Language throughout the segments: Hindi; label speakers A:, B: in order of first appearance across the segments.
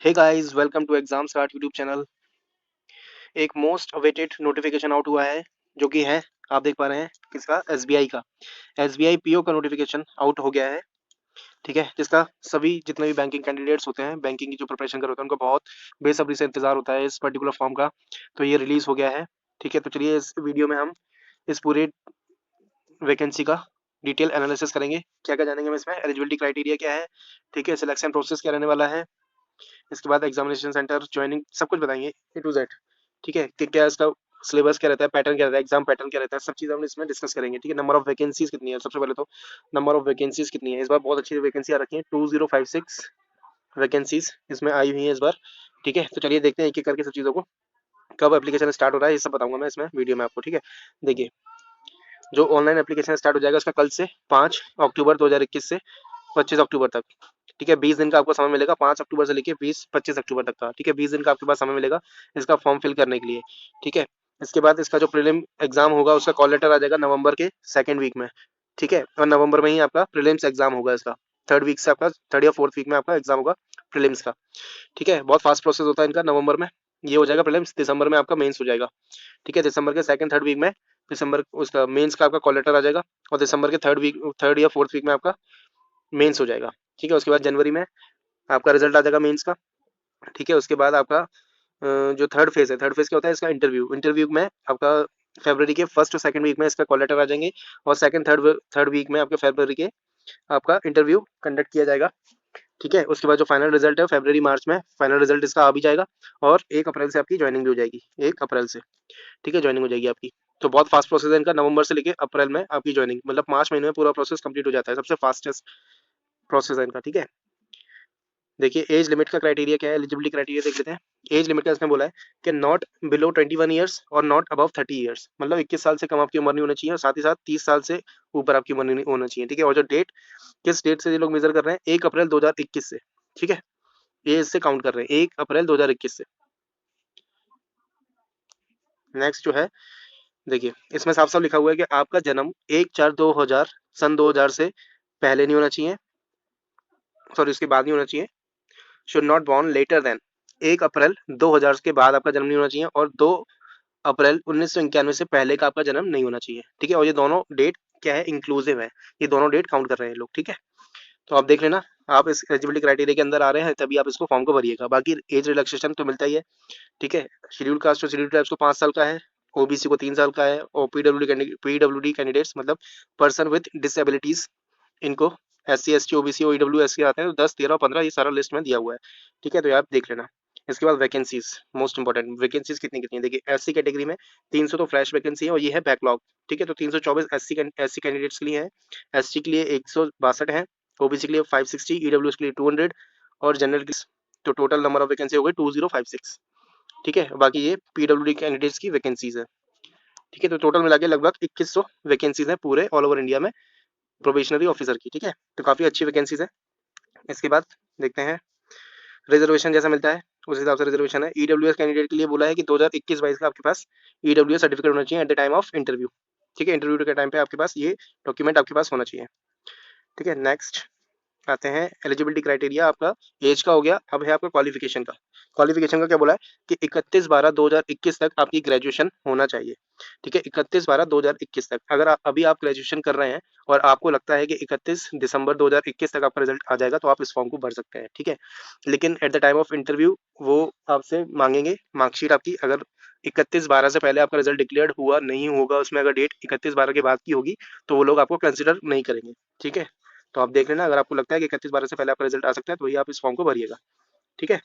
A: Hey guys, welcome to exam start YouTube channel. एक मोस्ट अवेटेड नोटिफिकेशन आउट हुआ है, जो कि है, आप देख पा रहे हैं किसका, एसबीआई का। एसबीआई पीओ का नोटिफिकेशन आउट हो गया है। ठीक है, जिसका सभी जितने भी बैंकिंग कैंडिडेट्स होते हैं, बैंकिंग की जो प्रिपरेशन कर रहे होते हैं, उनको बहुत बेसब्री से इंतजार होता है इस पर्टिकुलर फॉर्म का। तो ये रिलीज हो गया है। ठीक है, तो चलिए इस वीडियो में हम इस पूरे वैकेंसी का डिटेल एनालिसिस करेंगे। क्या क्या जानेंगे हम इसमें, एलिजिबिलिटी क्राइटेरिया क्या है, ठीक है, सिलेक्शन प्रोसेस क्या रहने वाला है, इसके बाद एग्जामिनेशन सेंटर ज्वाइनिंग सब कुछ बताएंगे A to Z। ठीक है, कि क्या इसका सिलेबस क्या रहता है, पैटर्न क्या रहता है, एग्जाम पैटर्न क्या रहता है, सब चीज़ हम इसमें डिस्कस करेंगे। ठीक है, नंबर ऑफ वैकेंसीज कितनी है, सबसे पहले तो नंबर ऑफ वैकेंसीज कितनी है। इस बार बहुत अच्छी वैकेंसी आ रखी है, 2056 वैकेंसीज इसमें आई हुई है इस बार। ठीक है, तो चलिए देखते हैं एक एक करके सब चीज़ों को। कब एप्लीकेशन स्टार्ट हो रहा है ये सब बताऊंगा मैं इसमें वीडियो में आपको। ठीक है, देखिए, जो ऑनलाइन एप्लीकेशन स्टार्ट हो जाएगा उसका कल से 5 अक्टूबर 2021 से 25 अक्टूबर तक। ठीक है, 20 दिन का आपको समय मिलेगा, 5 अक्टूबर से लेके 25 अक्टूबर तक का। ठीक है, 20 दिन का आपके पास समय मिलेगा इसका फॉर्म फिल करने के लिए। ठीक है, इसके बाद इसका जो प्रीलिम एग्जाम होगा उसका कॉल लेटर आ जाएगा नवंबर के सेकेंड वीक में। ठीक है, और नवंबर में ही आपका प्रीलिम्स एग्जाम होगा इसका। थर्ड वीक से आपका, थर्ड या फोर्थ वीक में आपका एग्जाम होगा प्रीलिम्स का। ठीक है, बहुत फास्ट प्रोसेस होता है इनका। नवंबर में ये हो जाएगा प्रीलिम्स, दिसंबर में आपका मेंस हो जाएगा। ठीक है, दिसंबर के सेकंड थर्ड वीक में दिसंबर उसका मेंस का आपका कॉल लेटर आ जाएगा, और दिसंबर के थर्ड या फोर्थ वीक में आपका मेंस हो जाएगा। ठीक है, उसके बाद जनवरी में आपका रिजल्ट आ जाएगा मेंस का। ठीक है, उसके बाद आपका जो थर्ड फेज है, थर्ड फेज क्या होता है इसका, इंटरव्यू। इंटरव्यू में आपका फरवरी के फर्स्ट और सेकंड वीक में इसका कॉल लेटर आ जाएंगे, और सेकंड थर्ड वीक में आपके फरवरी के आपका इंटरव्यू कंडक्ट किया जाएगा। ठीक है, उसके बाद जो फाइनल रिजल्ट है फरवरी मार्च में फाइनल रिजल्ट इसका आ भी जाएगा, और 1 अप्रैल से आपकी ज्वाइनिंग भी हो जाएगी, 1 अप्रैल से। ठीक है, ज्वाइनिंग हो जाएगी आपकी। तो बहुत फास्ट प्रोसेस है इनका, नवंबर से लेके अप्रैल में आपकी ज्वाइनिंग, मतलब 5 महीने में पूरा प्रोसेस कंप्लीट हो जाता है, सबसे फास्टेस्ट प्रोसेस है इनका। ठीक है, देखिए एज लिमिट का क्राइटेरिया क्या है, एलिजिबिलिटी क्राइटेरिया देख लेते हैं। एज लिमिट का इसने बोला है कि नॉट बिलो 21 ईयर्स और नॉट अबव 30 ईयर्स, मतलब 21 साल से कम आपकी उम्र नहीं होना चाहिए, और साथ ही साथ 30 साल से ऊपर आपकी उम्र नहीं होना चाहिए। ठीक है, और जो डेट, किस डेट से ये लोग मेजर कर रहे हैं, 1 अप्रैल 2021 से। ठीक है, ये इससे काउंट कर रहे हैं 1 अप्रैल 2021 से। नेक्स्ट जो है, देखिए इसमें साफ साफ लिखा हुआ है कि आपका जन्म 1/4/2000 सन 2000 से पहले नहीं होना चाहिए, सॉरी उसके बाद नहीं होना चाहिए। Should not born later than 1 April 2000 के बाद आपका जन्म नहीं होना चाहिए, और 2 अप्रैल 1991 से पहले का आपका जन्म नहीं होना चाहिए। ठीक है, और ये दोनों डेट क्या है, इंक्लूसिव है, ये दोनों डेट काउंट कर रहे हैं लोग। ठीक है, तो आप देख लेना, आप इस एलिजिबिलिटी क्राइटेरिया के अंदर आ रहे हैं तभी आप इसको फॉर्म को भरिएगा। बाकी एज रिलैक्सेशन तो मिलता ही है। ठीक है, शेड्यूल कास्ट और शेड्यूल ट्राइब्स को 5 साल का है, ओबीसी को 3 साल का है, और पीडब्ल्यूडी कैंडिडेट्स मतलब पर्सन विद डिसेबिलिटीज, इनको SC ST OBC और EWS के आते हैं, तो 10 13 और 15 ये सारा लिस्ट में दिया हुआ है। ठीक है, तो ये आप देख लेना। इसके बाद वैकेंसीज, मोस्ट इंपॉर्टेंट, वैकेंसीज कितनी कितनी है। देखिए एससी कैटेगरी में 300 तो फ्रेश वैकेंसी है, और ये है बैकलॉग। ठीक है, तो 324 एससी कैंडिडेट्स के लिए है, एसटी के लिए 162 है, ओबीसी के लिए 560, ईडब्ल्यूएस के लिए 200, और जनरल के, तो टोटल नंबर ऑफ वैकेंसी हो गई 2056। ठीक है, बाकी ये पीडब्ल्यूडी कैंडिडेट्स की वैकेंसीज है। ठीक है, तो टोटल मिला के लगभग 2100 वैकेंसीज है पूरे ऑल ओवर इंडिया में प्रोबेशनरी ऑफिसर की। ठीक है, तो काफी अच्छी वैकेंसीज है। इसके बाद देखते हैं रिजर्वेशन जैसा मिलता है उस हिसाब से रिजर्वेशन है। ईडब्ल्यूएस कैंडिडेट के लिए बोला है कि 2021-22 का आपके पास ईडब्ल्यूएस सर्टिफिकेट होना चाहिए at the time of interview. ठीक है, इंटरव्यू के टाइम पे आपके पास ये डॉक्यूमेंट आपके पास होना चाहिए। ठीक है, नेक्स्ट आते हैं एलिजिबिलिटी क्राइटेरिया। आपका एज का हो गया, अब है आपका क्वालिफिकेशन का। क्वालिफिकेशन का क्या बोला है कि 31/12/2021 तक आपकी ग्रेजुएशन होना चाहिए। ठीक है, 31/12/2021 तक। अगर आप अभी आप ग्रेजुएशन कर रहे हैं और आपको लगता है कि 31 दिसंबर 2021 तक आपका रिजल्ट आ जाएगा, तो आप इस फॉर्म को भर सकते हैं। ठीक है, लेकिन at the time of interview वो आपसे मांगेंगे मार्कशीट आपकी। अगर 31/12 से पहले आपका रिजल्ट डिक्लेयर्ड हुआ नहीं होगा, उसमें अगर डेट 31/12 के बाद की होगी, तो वो लोग आपको कंसिडर नहीं करेंगे। ठीक है, तो आप देख लेना, अगर आपको लगता है कि 31/12 से पहले आपका रिजल्ट आ सकता है, तो वही आप इस फॉर्म को भरिएगा। ठीक है,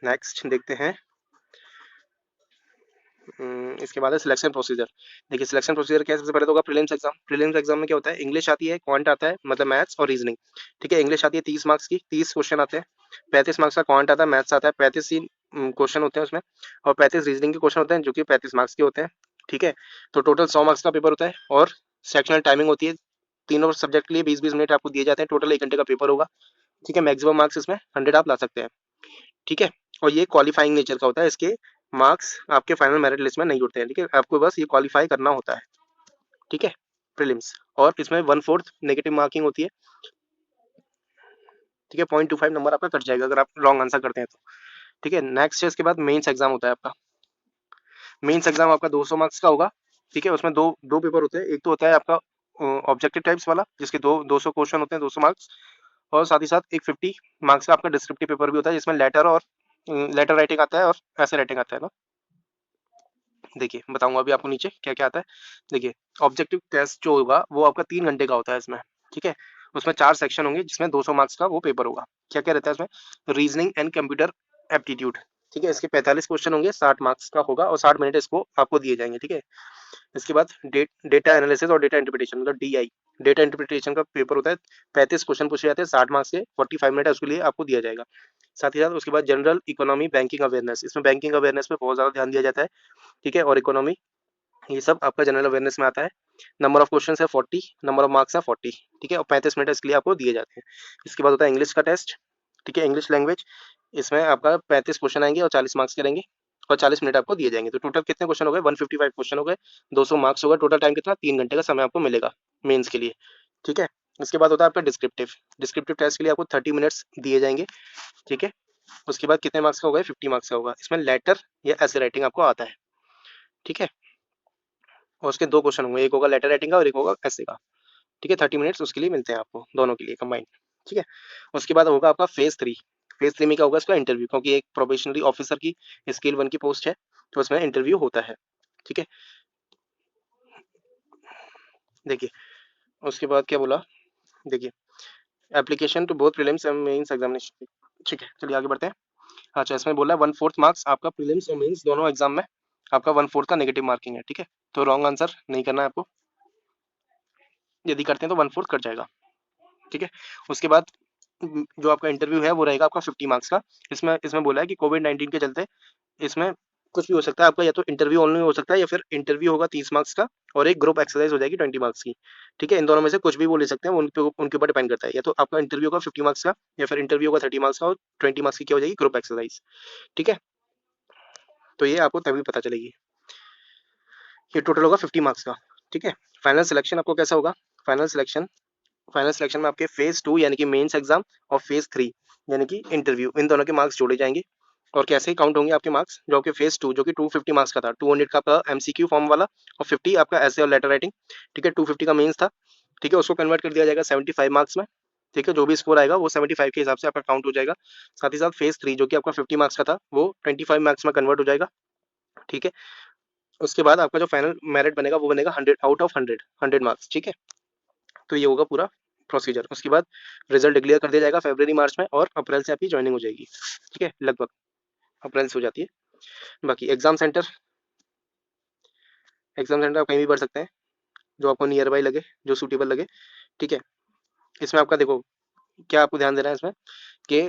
A: नेक्स्ट देखते हैं। इसके बाद है सिलेक्शन प्रोसीजर। देखिए सिलेक्शन प्रोसीजर क्या है, सबसे पहले तो होगा प्रीलिम्स एग्जाम। प्रीलिम्स एग्जाम में क्या होता है, इंग्लिश आती है, क्वांट आता है, मतलब मैथ्स और रीजनिंग। ठीक है, इंग्लिश आती है 30 मार्क्स की, 30 क्वेश्चन आते हैं, 35 मार्क्स का क्वांट आता है, मैथ्स आता है, 35 ही क्वेश्चन होते हैं उसमें, और 35 रीजनिंग के क्वेश्चन होते हैं जो कि 35 मार्क्स के होते हैं। ठीक है, तो टोटल 100 मार्क्स का पेपर होता है, और सेक्शनल टाइमिंग होती है, तीनों सब्जेक्ट के लिए 20-20 मिनट आपको दिए जाते हैं, टोटल 1 घंटे का पेपर होगा। ठीक है, मैक्सिमम मार्क्स इसमें 100 आप ला सकते हैं। ठीक है, और ये क्वालिफाइंग नेचर का होता है, इसके मार्क्स आपके फाइनल मेरिट लिस्ट में नहीं उठते हैं। ठीक है, आपको बस ये क्वालिफाई करना होता है। ठीक है, प्रीलिम्स, और इसमें 1/4 नेगेटिव मार्किंग होती है। ठीक है, 0.25 नंबर आपका कट जाएगा अगर आप रॉन्ग आंसर करते हैं तो। ठीक है, नेक्स्ट है इसके बाद मेंस एग्जाम होता है आपका। मेंस एग्जाम आपका 200 मार्क्स का होगा। ठीक है, उसमें दो दो पेपर होते हैं, एक तो होता है आपका ऑब्जेक्टिव टाइप्स वाला जिसके 200 क्वेश्चन होते हैं, 200 मार्क्स, और साथ ही साथ एक 50 मार्क्स का आपका डिस्क्रिप्टिव पेपर भी होता है जिसमें लेटर और लेटर राइटिंग आता है और ऐसे राइटिंग आता है ना। देखिए बताऊंगा अभी आपको नीचे क्या क्या आता है। देखिए, ऑब्जेक्टिव टेस्ट जो होगा वो आपका 3 घंटे का होता है इसमें। ठीक है, उसमें 4 सेक्शन होंगे जिसमें 200 मार्क्स का वो पेपर होगा। क्या क्या रहता है इसमें? Reasoning and computer aptitude. ठीक है, इसके 45 क्वेश्चन होंगे, 60 मार्क्स का होगा और 60 मिनट इसको आपको दिए जाएंगे। ठीक है, इसके बाद डेटा एनालिसिस और डेटा इंटरप्रिटेशन मतलब DI, डेटा इंटरप्रिटेशन का पेपर होता है। 35 क्वेश्चन पूछे जाते हैं, 60 मार्क्स के, 45 मिनट है उसके लिए आपको दिया जाएगा। साथ ही साथ उसके बाद जनरल इकोनॉमी बैंकिंग अवेयरनेस, इसमें बैंकिंग अवेयरनेस पे बहुत ज्यादा ध्यान दिया जाता है। ठीक है, और इकोनॉमी, ये सब आपका जनरल अवेयरनेस में आता है। नंबर ऑफ क्वेश्चन है 40, नंबर ऑफ मार्क्स है 40। ठीक है, और 35 मिनट इसके लिए आपको दिए जाते हैं। इसके बाद होता है इंग्लिश का टेस्ट। ठीक है, इंग्लिश लैंग्वेज, इसमें आपका 35 क्वेश्चन आएंगे और 40 मार्क्स के रहेंगे और 40 मिनट आपको दिए जाएंगे। तो टोटल कितने क्वेश्चन हो गए? 155 क्वेश्चन हो गए, 200 मार्क्स होगा। टोटल टाइम कितना? 3 घंटे का समय आपको मिलेगा मेंस के लिए। ठीक है, इसके बाद होता है आपका डिस्क्रिप्टिव। डिस्क्रिप्टिव टेस्ट के लिए आपको 30 मिनट्स दिए जाएंगे। ठीक है, उसके बाद कितने मार्क्स का होगा? 50 मार्क्स का होगा। इसमें लेटर या ऐसे राइटिंग आपको आता है। ठीक है, और उसके 2 क्वेश्चन होंगे, एक होगा लेटर राइटिंग का और एक होगा ऐसे का। ठीक है, 30 मिनट्स उसके लिए मिलते हैं आपको, दोनों के लिए कंबाइंड। ठीक है, उसके बाद होगा आपका फेज 3। फेज 3 में क्या होगा? इसका इंटरव्यू, क्योंकि एक प्रोबेशनरी ऑफिसर की स्केल 1 की पोस्ट है तो उसमें इंटरव्यू होता है। ठीक है, देखिए उसके बाद क्या बोला, देखिए application to both prelims and mains examination. ठीक है, चलिए आगे बढ़ते हैं। अच्छा, इसमें बोला है 1/4 मार्क्स आपका प्रीलिम्स और मेंस दोनों एग्जाम में आपका 1/4 का नेगेटिव मार्किंग है। ठीक है, तो रॉन्ग आंसर नहीं करना है आपको, यदि करते हैं तो 1/4 कट जाएगा। ठीक है, उसके बाद जो आपका इंटरव्यू है वो रहेगा आपका 50 मार्क्स का। इसमें इसमें बोला है कि कोविड-19 के चलते इसमें कुछ भी हो सकता है आपका, या तो इंटरव्यू ऑनलाइन हो सकता है या फिर इंटरव्यू होगा 30 मार्क्स का और एक ग्रुप एक्सरसाइज हो जाएगी 20 मार्क्स की। ठीक है, इन दोनों में से कुछ भी वो ले सकते हैं, वो उनके ऊपर डिपेंड करता है। या तो आपका इंटरव्यू होगा 50 मार्क्स का या फिर इंटरव्यू होगा 30 मार्क्स का और 20 मार्क्स की क्या हो जाएगी? Group exercise. ठीक है, तो ये आपको तभी पता चलेगी। ये टोटल होगा 50 मार्क्स का। ठीक है, फाइनल सिलेक्शन आपको कैसा होगा? फाइनल सिलेक्शन, फाइनल सिलेक्शन में आपके फेज 2 यानी कि मेंस एग्जाम और फेज 3 यानी कि इंटरव्यू, इन दोनों के मार्क्स जोड़े जाएंगे और कैसे काउंट होंगे आपके मार्क्स? जो आपके फेज 2 जो कि 250 मार्क्स का था, 200 का आपका MCQ फॉर्म वाला और 50 आपका ऐसे और लेटर राइटिंग। ठीक है, 250 का मेंस था। ठीक है, उसको कन्वर्ट कर दिया जाएगा 75 मार्क्स में। ठीक है, जो भी स्कोर आएगा वो 75 के हिसाब से आपका काउंट हो जाएगा। साथ ही साथ फेज 3 जो कि आपका 50 मार्क्स का था वो 25 मार्क्स में कन्वर्ट हो जाएगा। ठीक है, उसके बाद आपका जो फाइनल मेरिट बनेगा वो बनेगा 100 आउट ऑफ 100, 100 मार्क्स। ठीक है, तो ये होगा पूरा प्रोसीजर। उसके बाद रिजल्ट डिक्लेयर कर दिया जाएगा फरवरी मार्च में और अप्रैल से आपकी ज्वाइनिंग हो जाएगी। ठीक है, लगभग अप्रैल से हो जाती है। बाकी एग्जाम सेंटर आप कहीं भी भर सकते हैं जो आपको नियर बाई लगे, जो सूटेबल लगे। ठीक है, इसमें आपका देखो क्या आपको ध्यान देना है इसमें कि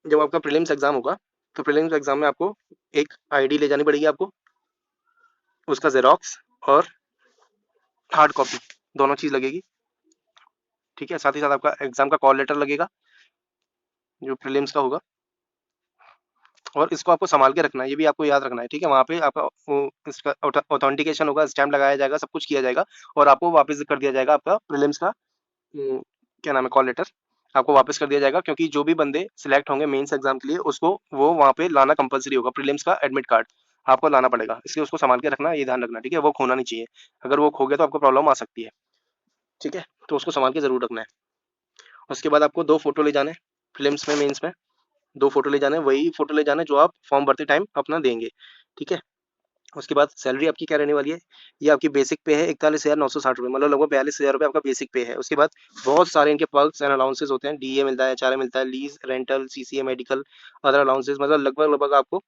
A: जब आपका प्रीलिम्स एग्जाम होगा तो प्रीलिम्स एग्जाम में आपको एक ID ले जानी पड़ेगी आपको, उसका जेरोक्स और हार्ड कॉपी, दोनों चीज लगेगी। ठीक है, साथ ही साथ आपका एग्जाम का कॉल लेटर लगेगा जो प्रीलिम्स का होगा, और इसको आपको संभाल के रखना है, ये भी आपको याद रखना है। ठीक है, वहाँ पे आपका इसका ऑथेंटिकेशन होगा, स्टैम्प लगाया जाएगा, सब कुछ किया जाएगा और आपको वापस कर दिया जाएगा आपका प्रीलिम्स का क्या नाम है, कॉल लेटर आपको वापस कर दिया जाएगा। क्योंकि जो भी बंदे सिलेक्ट होंगे मेंस एग्जाम के लिए उसको वो वहाँ पे लाना कंपलसरी होगा, प्रीलिम्स का एडमिट कार्ड आपको लाना पड़ेगा, इसलिए उसको संभाल के रखना, ये ध्यान रखना। ठीक है, वो खोना नहीं चाहिए, अगर वो खो गया तो आपको प्रॉब्लम आ सकती है। ठीक है, तो उसको संभाल के जरूर रखना है। उसके बाद आपको 2 फोटो ले जाने, प्रीलिम्स में मेंस में 2 फोटो ले जाने, वही फोटो ले जाने जो आप फॉर्म भरते टाइम अपना देंगे। ठीक है, उसके बाद सैलरी आपकी क्या रहने वाली है? ये आपकी बेसिक पे है 41,960 रुपये, मतलब लगभग 42,000 रुपये आपका बेसिक पे है। उसके बाद बहुत सारे इनके पर्क्स एंड अलाउंसेस होते हैं, DA मिलता है, HRA मिलता है, lease, rental, CCA, medical, other allowances, मतलब लगभग लगभग आपको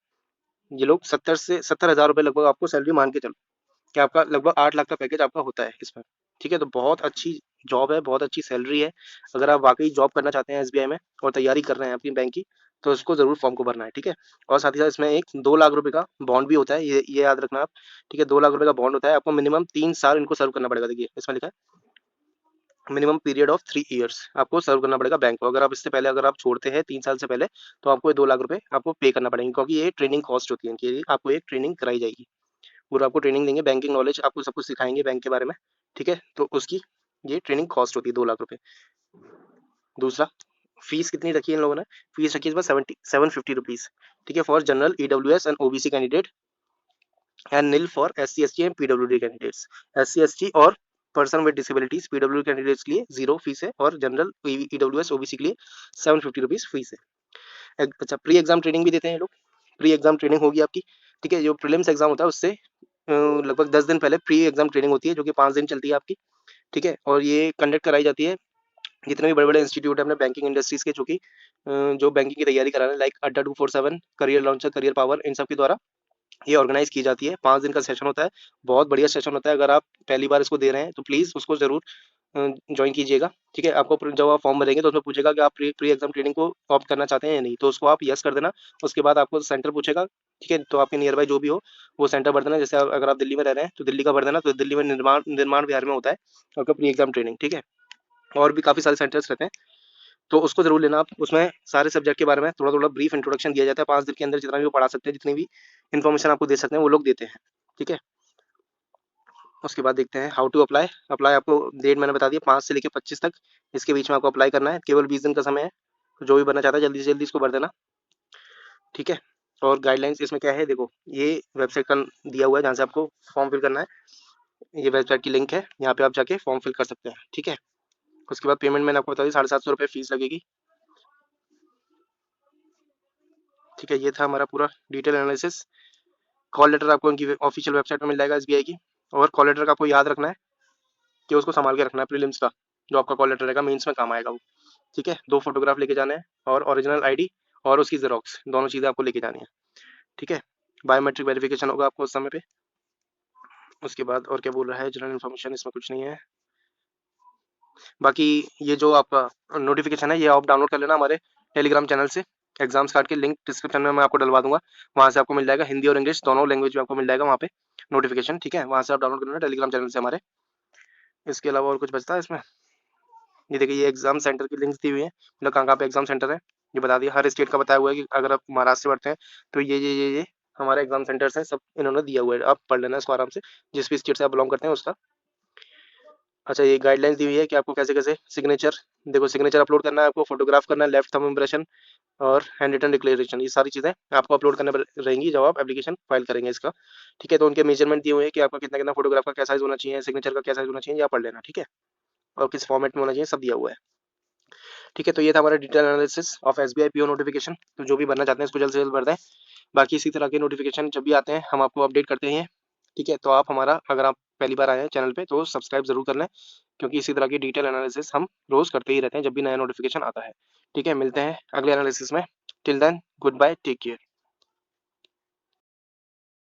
A: ये लोग 70 से 70 हज़ार रुपये लगभग आपको सैलरी मान के चलो कि आपका लगभग 8 लाख का पैकेज आपका होता है इसमें। ठीक है, तो बहुत अच्छी जॉब है, बहुत अच्छी सैलरी है। अगर आप वाकई जॉब करना चाहते हैं SBI में और तैयारी कर रहे हैं अपनी बैंक की, तो इसको जरूर फॉर्म को भरना है। ठीक है, और साथ ही साथ इसमें एक 2 लाख रुपए का बॉन्ड भी होता है, ये याद रखना आप। ठीक है, 2 लाख रुपए का बॉन्ड होता है, आपको मिनिमम 3 साल इनको सर्व करना पड़ेगा। देखिए इसमें लिखा है मिनिमम पीरियड ऑफ 3 ईयर्स आपको सर्व करना पड़ेगा बैंक को। अगर आप इससे पहले अगर आप छोड़ते हैं 3 साल से पहले तो आपको ये 2 लाख रुपए आपको पे करना पड़ेंगे, क्योंकि ये ट्रेनिंग कॉस्ट होती है इनकी, आपको एक ट्रेनिंग कराई जाएगी, पूरा आपको ट्रेनिंग देंगे, बैंकिंग नॉलेज आपको सब कुछ सिखाएंगे बैंक के बारे में। ठीक है, तो उसकी ये ट्रेनिंग कॉस्ट होती है 2 लाख रुपए। दूसरा फीस कितनी रखी है इन लोगों ने, फीस रखी है इस बार 750 रुपीज़, ठीक है, for general EWS and OBC candidate and nil for SC ST and PWD candidates. SC ST और person with disabilities PWD candidates के लिए 0 फीस है और जनरल EWS OBC के लिए 750 रुपीज़ फीस है। अच्छा, प्री एग्जाम ट्रेनिंग भी देते हैं ये लोग, प्री एग्जाम ट्रेनिंग होगी आपकी, ठीक है, जो प्रीलिम्स एग्जाम होता है उससे लगभग 10 दिन पहले प्री एग्जाम ट्रेनिंग होती है जो कि 5 दिन चलती है आपकी, ठीक है, और ये कंडक्ट कराई जाती है जितने भी बड़े बड़े इंस्टीट्यूट है अपने बैंकिंग इंडस्ट्रीज के, जो कि जो बैंकिंग की तैयारी करा रहे हैं, लाइक अड्डा 247, करियर लॉन्चर, करियर पावर, इन सब के द्वारा ये ऑर्गेनाइज की जाती है। 5 दिन का सेशन होता है, बहुत बढ़िया सेशन होता है। अगर आप पहली बार इसको दे रहे हैं तो प्लीज़ उसको ज़रूर ज्वाइन कीजिएगा, ठीक है। आपको जब आप फॉर्म भरेंगे तो उसमें पूछेगा कि आप प्री प्री एग्जाम ट्रेनिंग को ऑप्ट करना चाहते हैं या नहीं, तो उसको आप यस कर देना। उसके बाद आपको सेंटर पूछेगा, ठीक है, तो आपके नियर बाई जो भी हो वो सेंटर भर देना। जैसे अगर आप दिल्ली में रह रहे हैं तो दिल्ली का भर देना, तो दिल्ली में निर्माण निर्माण विहार में होता है आपका प्री एग्जाम ट्रेनिंग, ठीक है। और भी काफ़ी सारे सेंटर्स रहते हैं, तो उसको जरूर लेना आप। उसमें सारे सब्जेक्ट के बारे में थोड़ा थोड़ा ब्रीफ इंट्रोडक्शन दिया जाता है, 5 दिन के अंदर जितना भी वो पढ़ा सकते हैं, जितनी भी इन्फॉर्मेशन आपको दे सकते हैं वो लोग देते हैं, ठीक है। उसके बाद देखते हैं हाउ टू अप्लाई। अप्लाई आपको डेट मैंने बता दिया, 5 से लेकर 25 तक, इसके बीच में आपको अप्लाई करना है। केवल 20 दिन का समय है, तो जो भी भरना चाहता है जल्दी से जल्दी इसको भर देना, ठीक है। और गाइडलाइंस इसमें क्या है, देखो ये वेबसाइट का दिया हुआ है जहाँ से आपको फॉर्म फिल करना है। ये वेबसाइट की लिंक है, यहाँ पे आप जाके फॉर्म फिल कर सकते हैं, ठीक है। उसके बाद पेमेंट मैंने आपको बता दी, 750 रुपये फीस लगेगी, ठीक है। ये था हमारा पूरा डिटेल एनालिसिस। कॉल लेटर आपको उनकी ऑफिशियल वेबसाइट पर मिल जाएगा SBI की। और कॉल लेटर का आपको याद रखना है कि उसको संभाल के रखना है, प्रीलिम्स का जो आपका कॉल लेटर रहेगा मेंस में काम आएगा वो, ठीक है। 2 फोटोग्राफ लेके जाने हैं और ओरिजिनल ID और उसकी जेरोक्स, दोनों चीज़ें आपको लेके जानी है, ठीक है। बायोमेट्रिक वेरिफिकेशन होगा आपको उस समय पे। उसके बाद और क्या बोल रहा है, जनरल इन्फॉर्मेशन इसमें कुछ नहीं है। बाकी ये जो आपका नोटिफिकेशन है ये आप डाउनलोड कर लेना हमारे टेलीग्राम चैनल से। एग्जाम्स कार्ड की लिंक डिस्क्रिप्शन में मैं आपको डलवा दूंगा, वहाँ से आपको मिल जाएगा, हिंदी और इंग्लिश दोनों लैंग्वेज में आपको मिल जाएगा वहाँ पे नोटिफिकेशन, ठीक है। वहाँ से आप डाउनलोड कर लेना टेलीग्राम चैनल से हमारे। इसके अलावा और कुछ बचता है इसमें? ये देखिए, ये एग्जाम सेंटर की लिंक्स दी हुई है, मतलब कहाँ कहाँ पे एग्जाम सेंटर है ये बता दिया। हर स्टेट का बताया हुआ है कि अगर आप महाराष्ट्र से पढ़ते हैं तो ये हमारे एग्जाम सेंटर्स हैं, सब इन्होंने दिया हुआ है, आप पढ़ लेना इसको आराम से, जिस भी स्टेट से आप बिलोंग करते हैं उसका। अच्छा, ये गाइडलाइंस दी हुई है कि आपको कैसे कैसे सिग्नेचर, देखो सिग्नेचर अपलोड करना है आपको, फोटोग्राफ करना है, लेफ्ट थंब इम्प्रेशन और हैंड रिटन डिक्लेरेशन, ये सारी चीज़ें आपको अपलोड करने पर रहेंगी जब आप एप्लीकेशन फाइल करेंगे इसका, ठीक है। तो उनके मेजरमेंट दिए हुए हैं कि आपका कितना कितना फोटोग्राफ का क्या साइज होना चाहिए, सिग्नेचर का क्या साइज होना चाहिए, या पढ़ लेना, ठीक है। और किस फॉर्मेट में होना चाहिए सब दिया हुआ है, ठीक है। तो ये था हमारा detail analysis of SBI PO notification. तो जो भी भरना चाहते हैं इसको जल्द से जल्द भर दें। बाकी इसी तरह के नोटिफिकेशन जब भी आते हैं हम आपको अपडेट करते हैं, ठीक है। तो आप हमारा, अगर आप पहली बार आए हैं चैनल पे, तो सब्सक्राइब जरूर कर लें, क्योंकि इसी तरह की डिटेल एनालिसिस हम रोज करते ही रहते हैं जब भी नया नोटिफिकेशन आता है, ठीक है। मिलते हैं अगले एनालिसिस में। Till then, goodbye, take care.